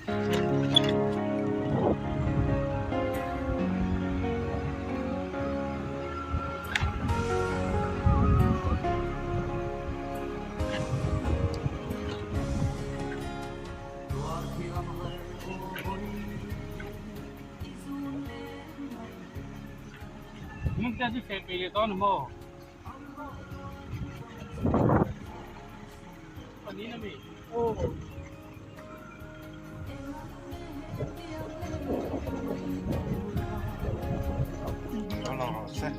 Mìnhจะที่เสกไปเลยตอนโมวันนี้นะพี่โอ้เราลองเซ็ต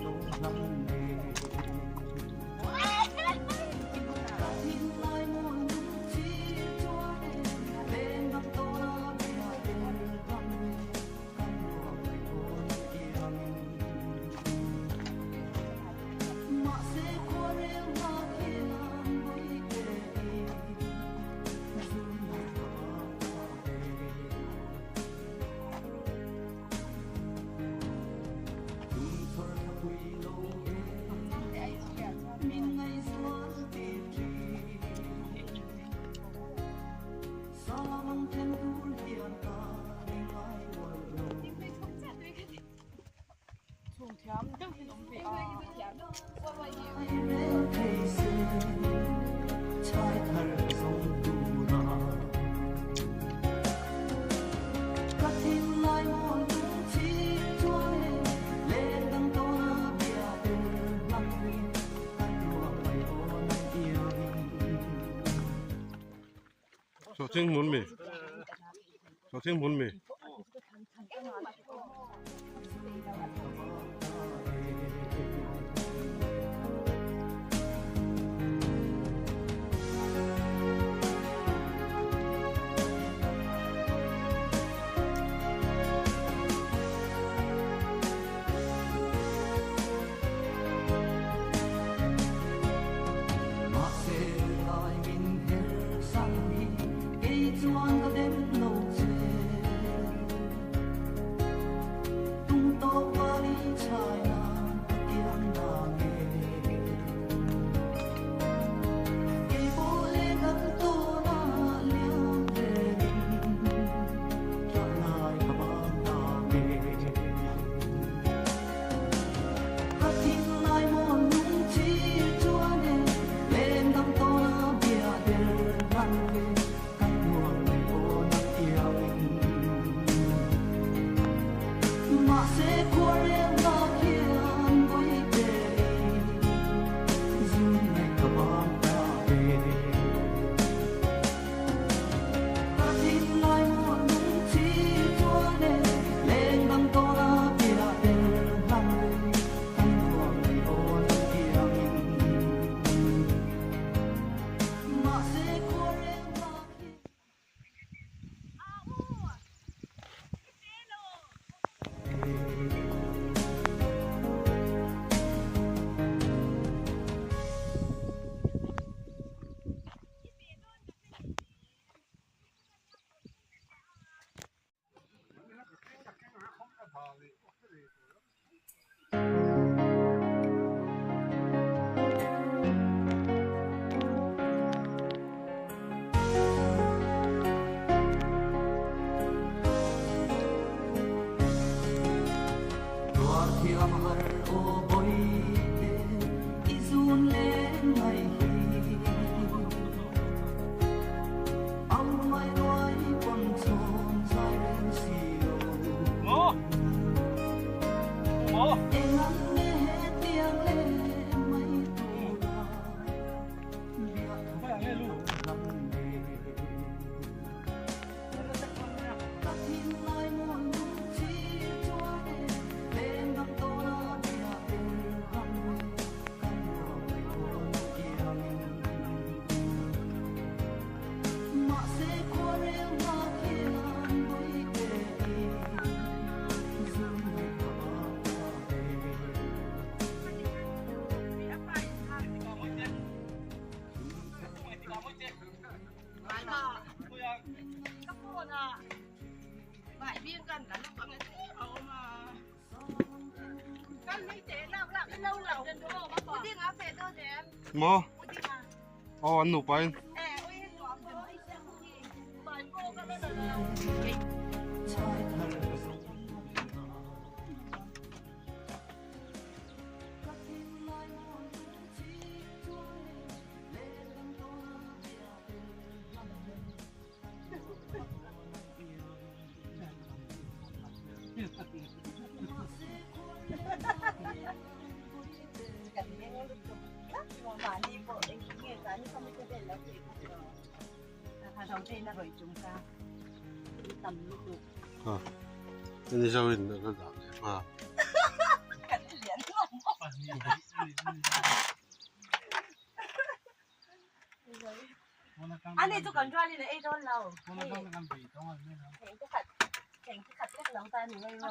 So ting mun mi. So ting mun mi. Mo. Oh, ano pa yun? đầu tiên là rồi chúng ta tầm lúc được ini jauhin nó giảm à cảnh diễn anh đi tôi còn cho anh đi đây đâu lâu hẹn cái khách các lòng ta người mà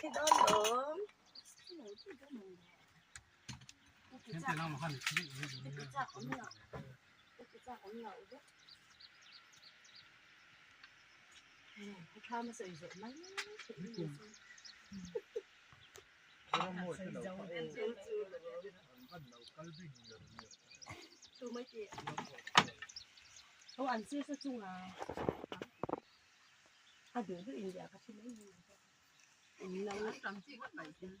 cái đó nữa Kha mà sợi rượu mấy tôi mới chị không ăn xưa sao chung à à đứa đứa India cái thứ mấy gì lâu lắm chị mất bảy tiếng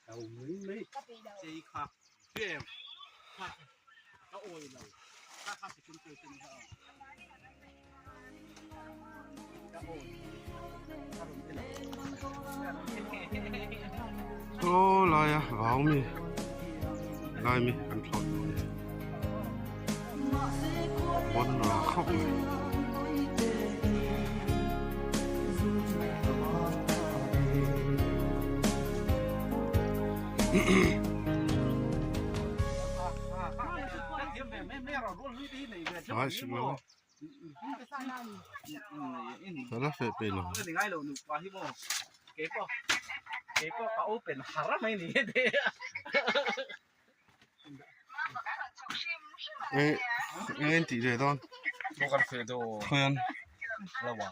đầu mấy chị khạc em nó ôi đầu ta sẽ chúng tôi tin vào ô lại à vào mi lại mi ăn thọt con nó khóc nói sự lâu đó là phải bền lòng ngay lâu nụ quá hi bo kế po cả open haram này nè nghe chị để con một con phê đồ thôi ăn là quả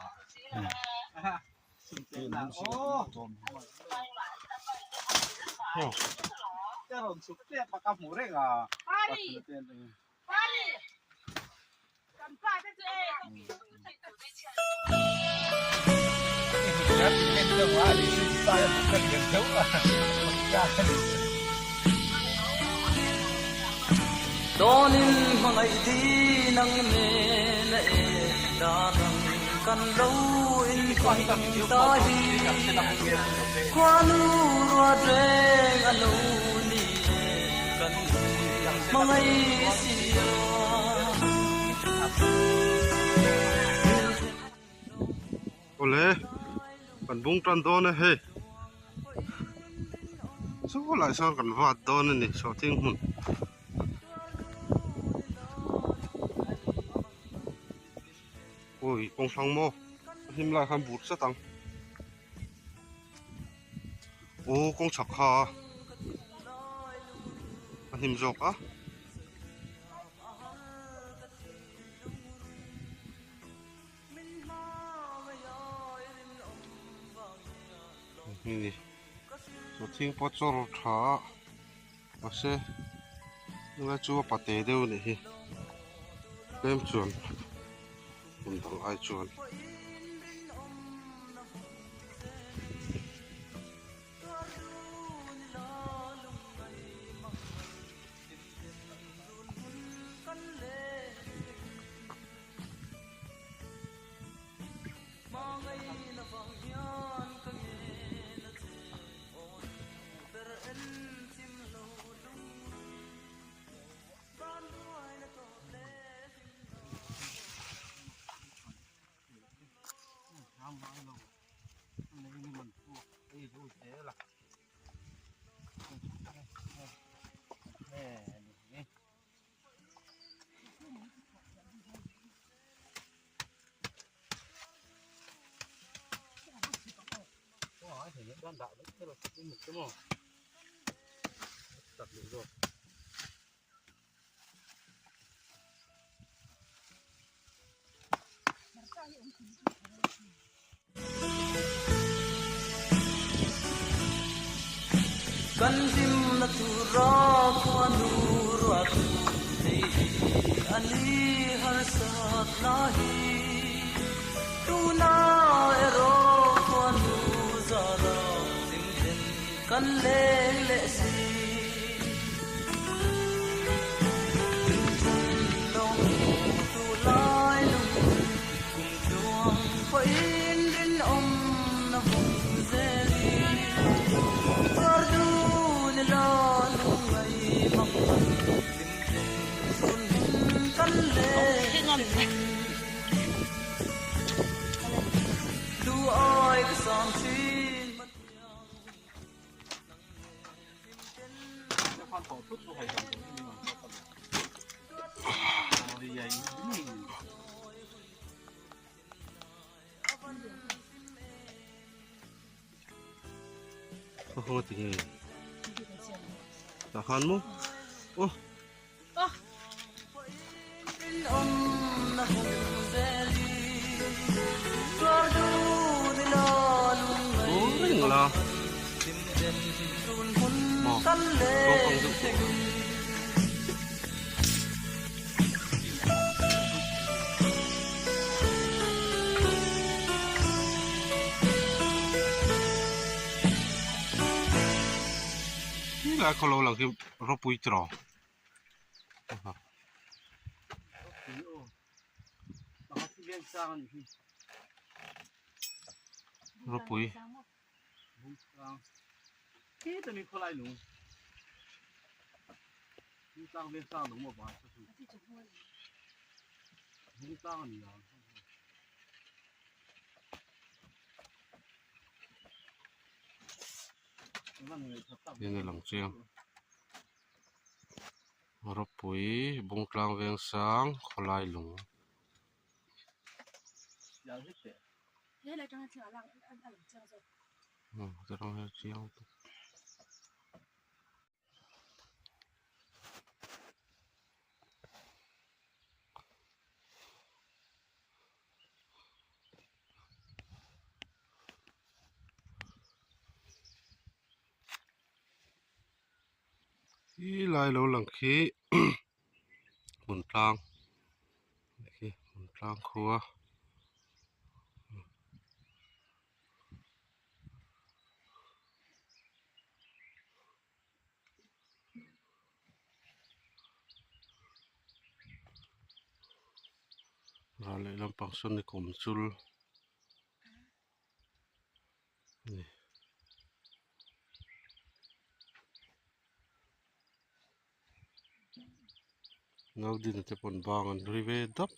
cái rồi sụp tiệt bạc cam hổ đấy à Donin mangai di nang me na e da nang kan lo in kan ta hi kwanu ro de alo ni kan mangai si ole kan bung tran do na he số lại sao kan vat do na ni so ting hun ôi con sang mô him lại ham bút sát tăng ô con chọc hà him dọc áนี่ตัวทิ้งปอจอร์ท่าว่าเช่นี่ว่าจูบปะเตเดียวนี่เต็มจวนผมต้องไอจวนthể hiện đoan đạo đấy, tức là cái mực đúng không? Tập được rồi. Kan tim na tu ra ko anu tu nei ani har sat nahi tu na ero kwanu zara dim den kan le le si long tu lai lung kum tuang pa in din om na hum zeli pardu ni la lung ai mak dim den kan le du ai ka sam chin khoan khổ chút tôi hay làm cái mình đi vậy không thì gì ta han mu ô om na hum zeli pardu ni la lung ai rình là dim den run hun kan le là kalau lagi ropui tro ropui cái tụi mình không lại luôn chúng ta bên sang đúng một bài chúng ta là đây là lòng chiang ropui bung tlang veng sang kholai lung thế là trong chợ là ăn chợ rồi cái đó là chiang ý lại lâu lần khi bún tlang khi bún tlang khua rồi lại làm bằng xuân thì cùng chul ngau din te pon bangan rive dap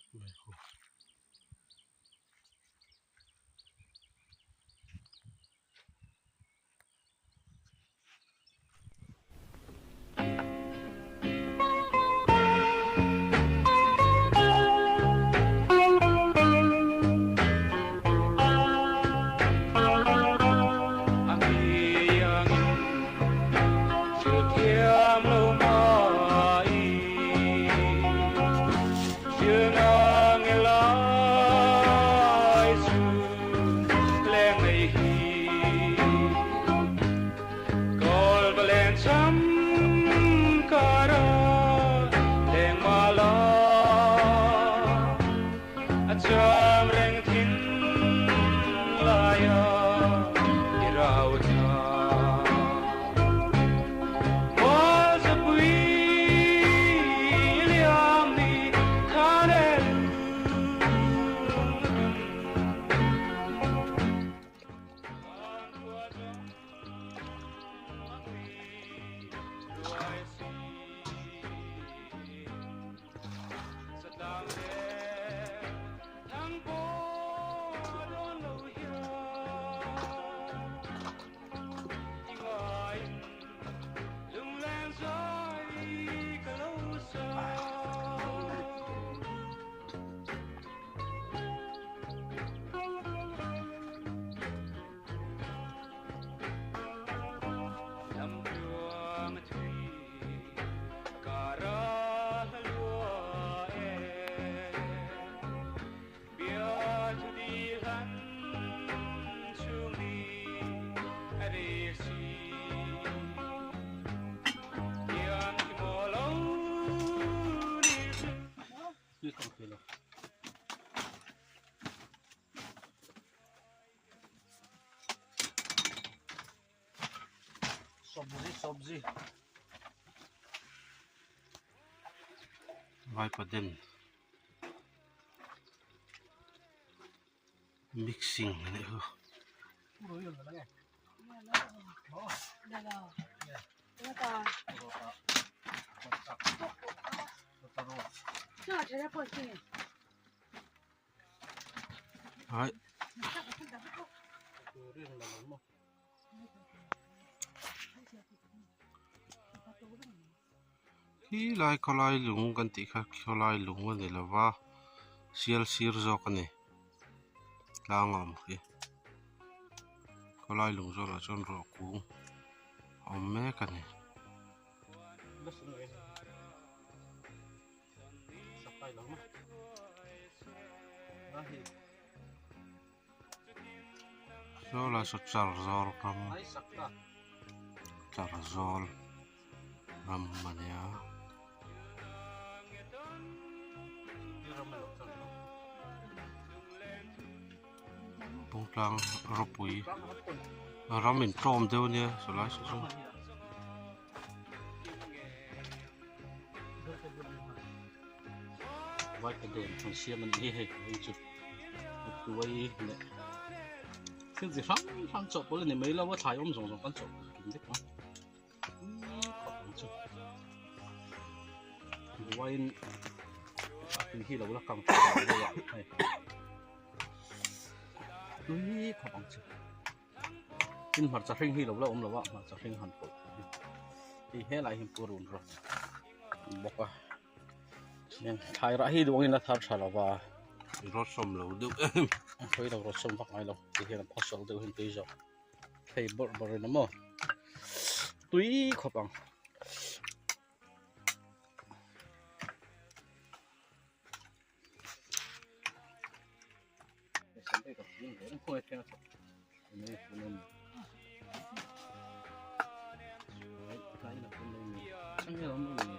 rồi sabzi vai pa din mixing này ho rồi yun lang eh Dalaw. Ano ka? Saan siya po siya? ai rồi lang mo hi lai kholai lung kan ti kha kholai lung ani lawa sial sir zok ani langam ki kholai lung zo la chon ro ku omme kani bas ano eh sakay lang mo dahil zo la so char zol kam ay sakta char zol ram mania di ramen lang sa pung tlang ropui bang hapon ramin trom deu ne so lai so vai cái đèn thằng xe mình đi hay chụp một tuổi nàyซึ่งสิฟังจบบ่เลยนี่ไม่แล้วว่าถ่ายส่งกันจบกินได้ปะขอบคุณจุดไว้เป็นที่เราละกังเลยอ่ะให้ขอบคุณจุดกินผัดจะเร่งที่เราละเราว่าผัดจะเร่งหันปุ๊บที่ให้ไรหิมปูรุนรบอกว่าเนี่ยถ่ายระหีดวงนี้นะถ่ายฉลาว่า rot som lo du Thôi đâu rồi xong bắt ngay đâu thì hiện là puzzle đều hình tí rồi thầy bớt bớt rồi mà túi khó bằng không theo này không cái là không nên chẳng nhớ lắm mình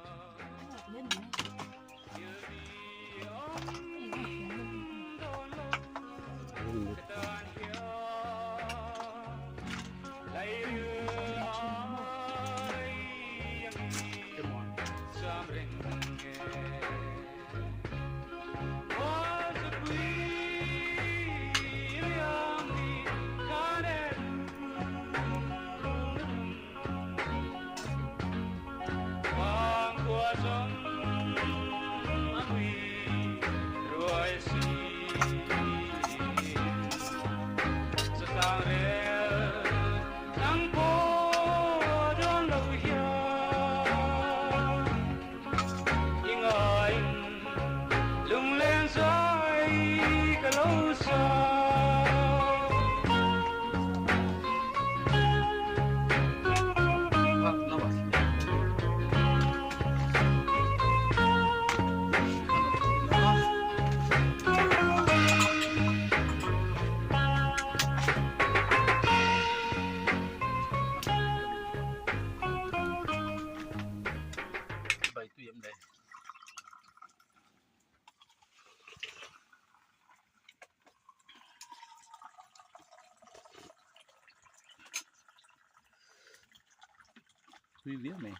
Tuy viết này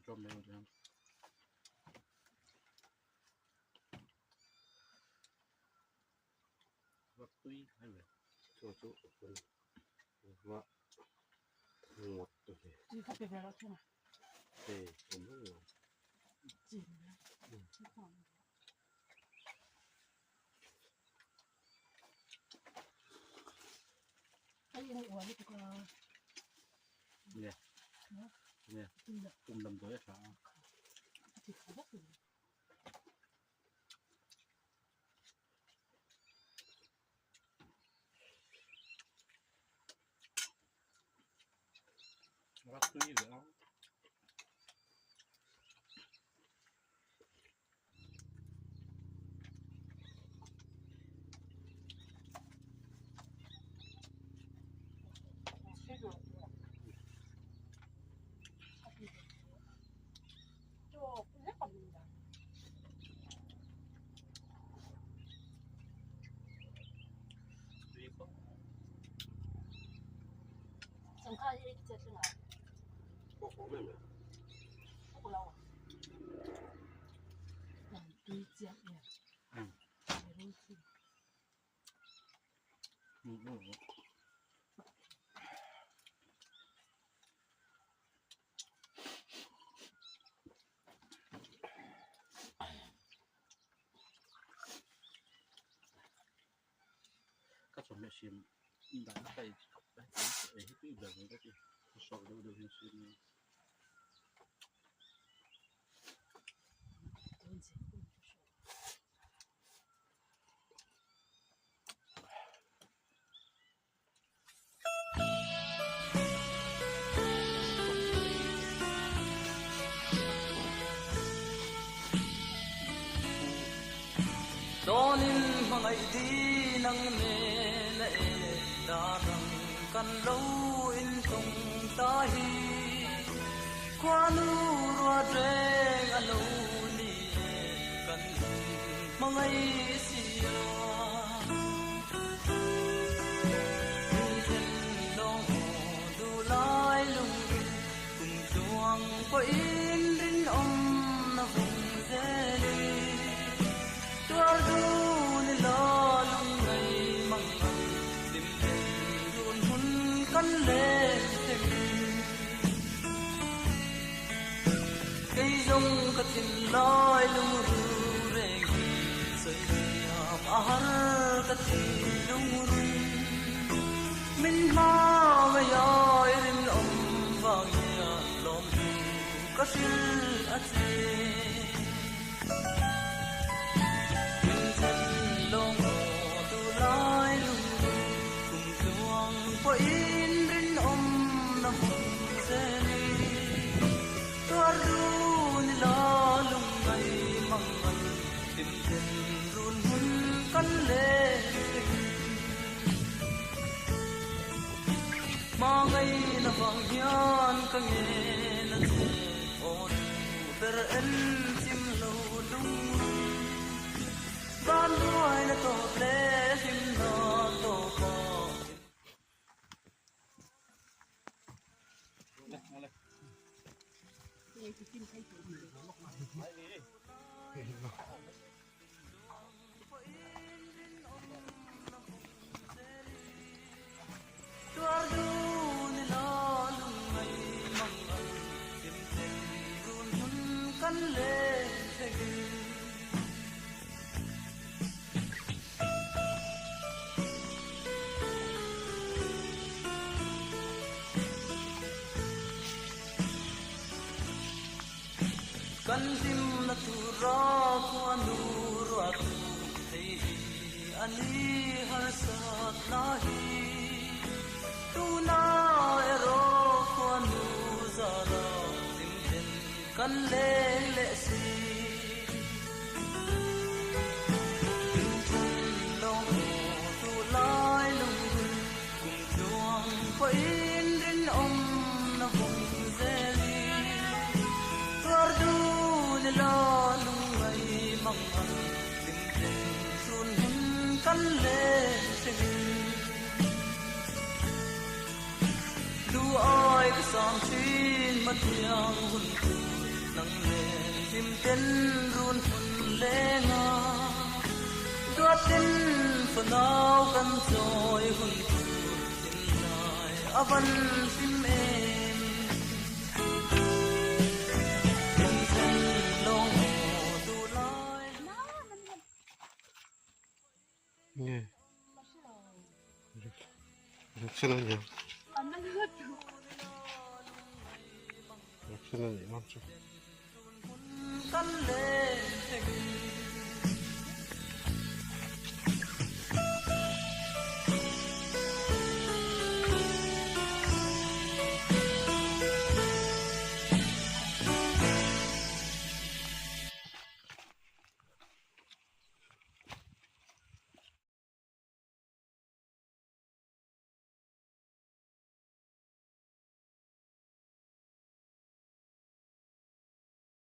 cho mình rồi và tuy hay vậy cho chỗ và một rồi Chị phải về đó chứ mà. để cũng rất là Chị Ay, ini uwan ito ko. yeah nè cùng đầm tối cả thì khó nhất rồi. nó tùy nữa 저 블랙 없는다. tùy không 잠깐 이렇게 됐잖아. có khổ mày mày 꼭 올라와. 난 이지야. 응. 이렇게. các số mẹ sim đã tay đấy ấy cái giờ này cái số đâu được hiện sim 뭔지. Donin mangai di nang me la e da rang kan lo in tung ta hi kwanu ro dre ga lo ni e kan mangai si ya in long du lai lung cùng chuang ko in din om na vùng zeli tua du ni lo lung ngày mang mang dim dim run hun kan le tem cây rong ka tin loi lung ru re soi am ahar ka tin lung ru min ma ma yo rim om vang ya lom ka sil a che long tu lai lung cùng chuang po in rin om na hong zeli tua ru ni lo lung ngày mang mang tim tim run hun kan le ma ngày na vang hian ka nge na che o per en sim lo lung ban đuôi là tổ lệ phim nó tổ bò tua du ni lo lung ngày mang mang tim tim run hun kan le kan dim na tu ra ko anu ra tu thei ani har sat nahi tu na ero ko anu za ra dim dim kan le le si dim dim long tu lai lung cùng chuang ko in rin om na hong zeli tua du ni lo lung ngày mang mang tim tim run hun kan le sing du ai cái sang tin mất yang hun tu nang le tim ten run hun le nga tua tin phần áo kan trôi hun tu tin lai avan tim em nghe được chưa nào nhiều 안 만들었죠. thế này nó chứ căn lên